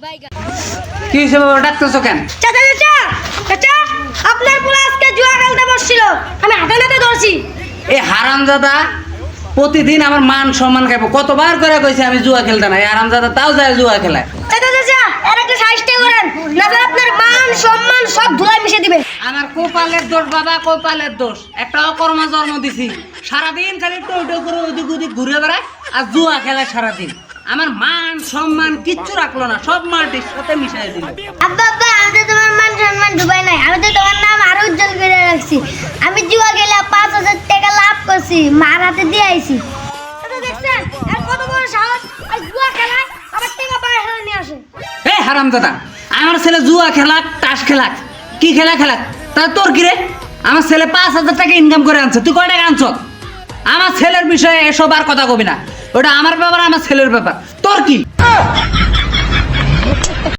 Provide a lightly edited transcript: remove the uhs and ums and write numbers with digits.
কি হয়েছে বাবা, ডাকতেছো কেন? চাচা চাচা চাচা, আপনার পোলা আজকে জুয়া খেলতে বসছিল, আমি হাতে নাতে ধরছি। এই হারামজাদা প্রতিদিন আমার মান সম্মান খাইবো। কতবার করে কইছে আমি জুয়া খেলতে না, এই হারামজাদা তাও যায় জুয়া খেলায়। চাচা চাচা, এর একটা সাইজটা করেন, না আপনার মান সম্মান সব ধুলাই মিশে দিবে। আমার কপালের দোষ বাবা, কপালের দোষ। একটা অকর্ম জন্ম দিছি, সারাদিন খালি টোটো করে ওদিক ওদিক ঘুরে বেড়ায় আর জুয়া খেলায় সারাদিন। আমার মান সম্মান কিচ্ছু রাখলো না, সব মাটির সাথে মিশাই দিল। আব্বা আব্বা, আমি তো তোমার মান সম্মান ডুবাই নাই, আমি তো তোমার নাম আরো উজ্জ্বল করে রাখছি। আমি জুয়া খেলে 5,000 টাকা লাভ করছি, মার হাতে দিয়ে আইছি। চাচা দেখছেন আর কত বড় সাহস, আর জুয়া খেলায় আবার টাকা বাইরে নিয়ে আসে। এই হারামজাদা, আমার ছেলে জুয়া খেলাক, তাস খেলাক, কি খেলা খেলাক, তা তোর কি রে? আমার ছেলে 5,000 টাকা ইনকাম করে আনছে, তুই কয় টাকা আনছ? আমার ছেলের বিষয়ে এসব আর কথা কবি না, ওটা আমার ব্যাপার, আমার ছেলের ব্যাপার, তোর কি?